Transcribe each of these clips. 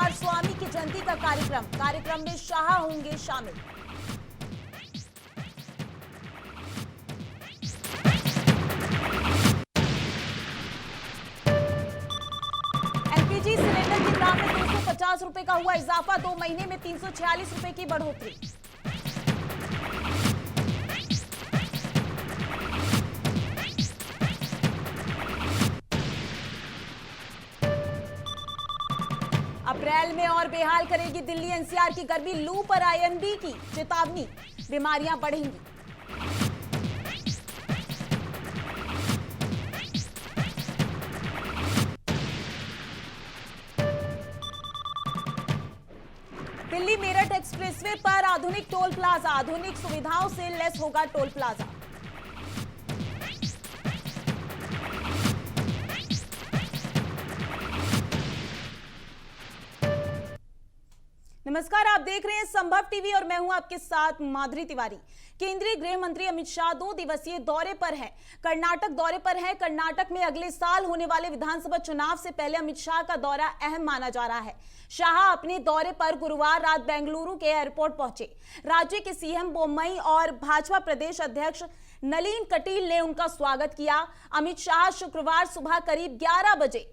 कुमार स्वामी की जयंती का कार्यक्रम में शाह होंगे शामिल। एलपीजी सिलेंडर के दाम में 250 रुपए का हुआ इजाफा, 2 महीने में 346 रुपए की बढ़ोतरी। अप्रैल में और बेहाल करेगी दिल्ली एनसीआर की गर्मी, लू पर आईएमडी की चेतावनी, बीमारियां बढ़ेंगी। दिल्ली मेरठ एक्सप्रेसवे पर आधुनिक टोल प्लाजा, आधुनिक सुविधाओं से लैस होगा टोल प्लाजा। नमस्कार, आप देख रहे हैं संभव टीवी और मैं हूं आपके साथ माधुरी तिवारी। केंद्रीय गृह मंत्री अमित शाह 2 दिवसीय दौरे पर हैं, कर्नाटक दौरे पर हैं। कर्नाटक में अगले साल होने वाले विधानसभा चुनाव से पहले अमित शाह का दौरा अहम माना जा रहा है। शाह अपने दौरे पर गुरुवार रात बेंगलुरु के एयरपोर्ट पहुंचे। राज्य के सीएम बोम्मई और भाजपा प्रदेश अध्यक्ष नलीन कटील ने उनका स्वागत किया। अमित शाह शुक्रवार सुबह करीब 11 बजे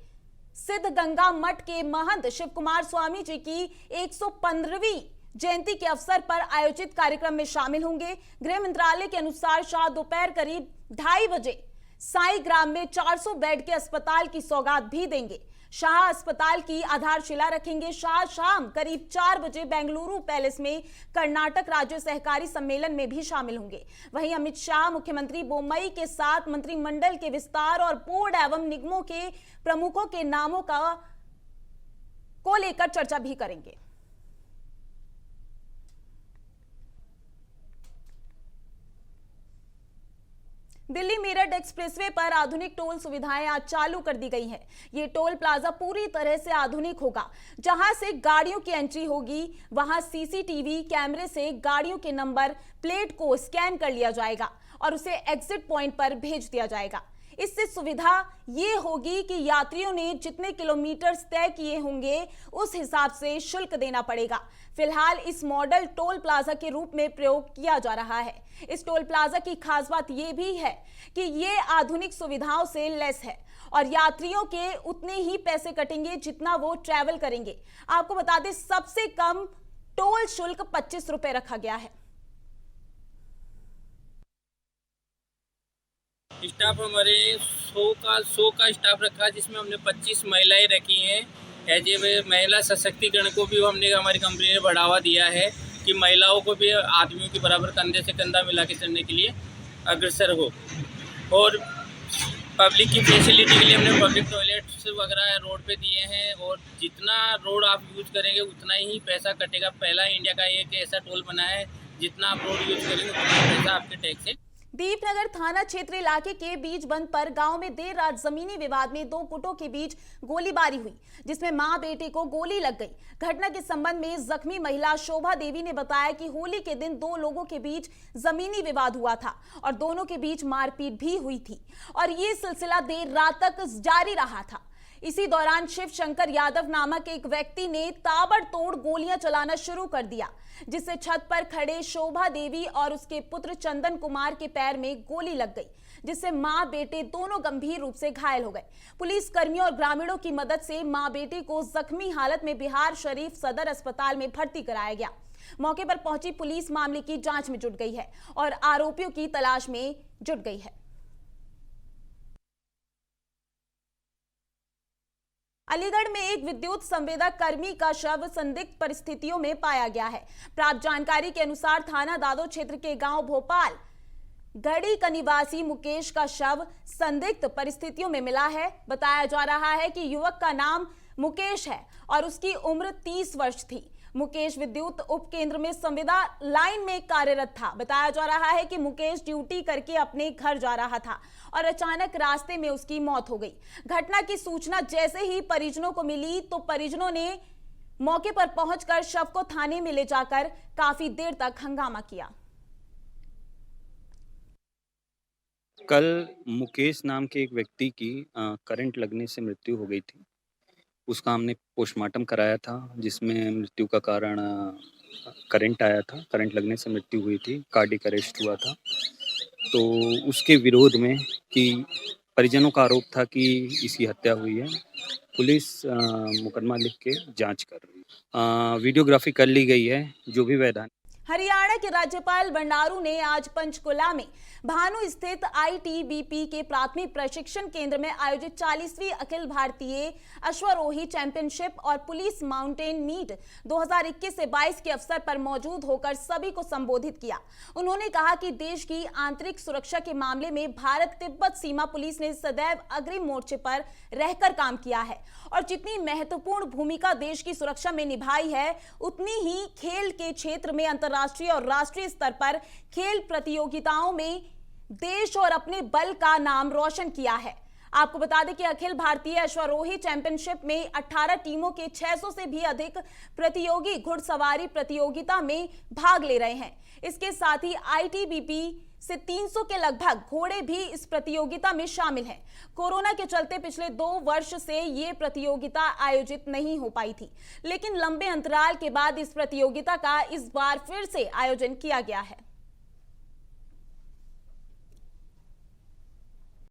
सिद्ध गंगा मठ के महंत शिव कुमार स्वामी जी की 115वीं जयंती के अवसर पर आयोजित कार्यक्रम में शामिल होंगे। गृह मंत्रालय के अनुसार शाह दोपहर करीब 2:30 बजे साई ग्राम में 400 बेड के अस्पताल की सौगात भी देंगे। शाह अस्पताल की आधारशिला रखेंगे। शाह शाम करीब 4 बजे बेंगलुरु पैलेस में कर्नाटक राज्य सहकारी सम्मेलन में भी शामिल होंगे। वहीं अमित शाह मुख्यमंत्री बोम्मई के साथ मंत्रिमंडल के विस्तार और बोर्ड एवं निगमों के प्रमुखों के नामों को लेकर चर्चा भी करेंगे। दिल्ली मेरठ एक्सप्रेसवे पर आधुनिक टोल सुविधाएं आज चालू कर दी गई हैं। ये टोल प्लाजा पूरी तरह से आधुनिक होगा। जहां से गाड़ियों की एंट्री होगी, वहां सीसीटीवी कैमरे से गाड़ियों के नंबर प्लेट को स्कैन कर लिया जाएगा और उसे एग्जिट पॉइंट पर भेज दिया जाएगा। इससे सुविधा ये होगी कि यात्रियों ने जितने किलोमीटर तय किए होंगे उस हिसाब से शुल्क देना पड़ेगा। फिलहाल इस मॉडल टोल प्लाजा के रूप में प्रयोग किया जा रहा है। इस टोल प्लाजा की खास बात यह भी है कि ये आधुनिक सुविधाओं से लैस है और यात्रियों के उतने ही पैसे कटेंगे जितना वो ट्रैवल करेंगे। आपको बता दें, सबसे कम टोल शुल्क 25 रुपए रखा गया है। स्टाफ हमारे 100 का स्टाफ रखा है, जिसमें हमने 25 महिलाएं रखी हैं। एज ए महिला सशक्तिकरण को भी हमने हमारी कंपनी ने बढ़ावा दिया है कि महिलाओं को भी आदमियों के बराबर कंधे से कंधा मिला के चलने के लिए अग्रसर हो। और पब्लिक की फैसिलिटी के लिए हमने पब्लिक टॉयलेट्स वगैरह रोड पे दिए हैं और जितना रोड आप यूज करेंगे उतना ही पैसा कटेगा। पहला इंडिया का एक ऐसा टोल बना है, जितना आप रोड यूज करेंगे उतना पैसा आपके टैक्स से। दीपनगर थाना क्षेत्र इलाके के बीच बंद पर गांव में देर रात जमीनी विवाद में 2 गुटों के बीच गोलीबारी हुई, जिसमें मां बेटे को गोली लग गई। घटना के संबंध में जख्मी महिला शोभा देवी ने बताया कि होली के दिन 2 लोगों के बीच जमीनी विवाद हुआ था और दोनों के बीच मारपीट भी हुई थी और ये सिलसिला देर रात तक जारी रहा था। इसी दौरान शिव शंकर यादव नामक एक व्यक्ति ने ताबड़तोड़ गोलियां चलाना शुरू कर दिया, जिससे छत पर खड़े शोभा देवी और उसके पुत्र चंदन कुमार के पैर में गोली लग गई, जिससे मां बेटे दोनों गंभीर रूप से घायल हो गए। पुलिस कर्मियों और ग्रामीणों की मदद से मां बेटे को जख्मी हालत में बिहार शरीफ सदर अस्पताल में भर्ती कराया गया। मौके पर पहुंची पुलिस मामले की जांच में जुट गई है और आरोपियों की तलाश में जुट गई है। अलीगढ़ में एक विद्युत संवेदक कर्मी का शव संदिग्ध परिस्थितियों में पाया गया है। प्राप्त जानकारी के अनुसार थाना दादो क्षेत्र के गांव भोपाल गढ़ी का निवासी मुकेश का शव संदिग्ध परिस्थितियों में मिला है। बताया जा रहा है कि युवक का नाम मुकेश है और उसकी उम्र 30 वर्ष थी। मुकेश विद्युत उपकेंद्र में संविदा लाइन में कार्यरत था। बताया जा रहा है कि मुकेश ड्यूटी करके अपने घर जा रहा था और अचानक रास्ते में उसकी मौत हो गई। घटना की सूचना जैसे ही परिजनों को मिली तो परिजनों ने मौके पर पहुंचकर शव को थाने में ले जाकर काफी देर तक हंगामा किया। कल मुकेश नाम के एक व्यक्ति की करंट लगने से मृत्यु हो गई थी। उसका हमने पोस्टमार्टम कराया था, जिसमें मृत्यु का कारण करंट आया था। करंट लगने से मृत्यु हुई थी, कार्डियक अरेस्ट हुआ था। तो उसके विरोध में कि परिजनों का आरोप था कि इसकी हत्या हुई है। पुलिस मुकदमा लिख के जांच कर रही है। वीडियोग्राफी कर ली गई है, जो भी वैधानिक। हरियाणा के राज्यपाल बंडारू ने आज पंचकुला में भानु स्थित आईटीबीपी के प्राथमिक प्रशिक्षण केंद्र में आयोजित 40वीं अखिल भारतीय अश्वारोही चैंपियनशिप और पुलिस माउंटेन मीट 2021 से 22 के अवसर पर मौजूद होकर सभी को संबोधित किया। उन्होंने कहा कि देश की आंतरिक सुरक्षा के मामले में भारत तिब्बत सीमा पुलिस ने सदैव अग्रिम मोर्चे पर रहकर काम किया है और जितनी महत्वपूर्ण भूमिका देश की सुरक्षा में निभाई है, उतनी ही खेल के क्षेत्र में अंतर्राष्ट्रीय और राष्ट्रीय स्तर पर खेल प्रतियोगिताओं में देश और अपने बल का नाम रोशन किया है। आपको बता दें कि अखिल भारतीय अश्वारोही चैंपियनशिप में 18 टीमों के 600 से भी अधिक प्रतियोगी घुड़सवारी प्रतियोगिता में भाग ले रहे हैं। इसके साथ ही आईटीबीपी से 300 के लगभग घोड़े भी इस प्रतियोगिता में शामिल हैं। कोरोना के चलते पिछले 2 वर्ष से ये प्रतियोगिता आयोजित नहीं हो पाई थी, लेकिन लंबे अंतराल के बाद इस प्रतियोगिता का इस बार फिर से आयोजन किया गया है।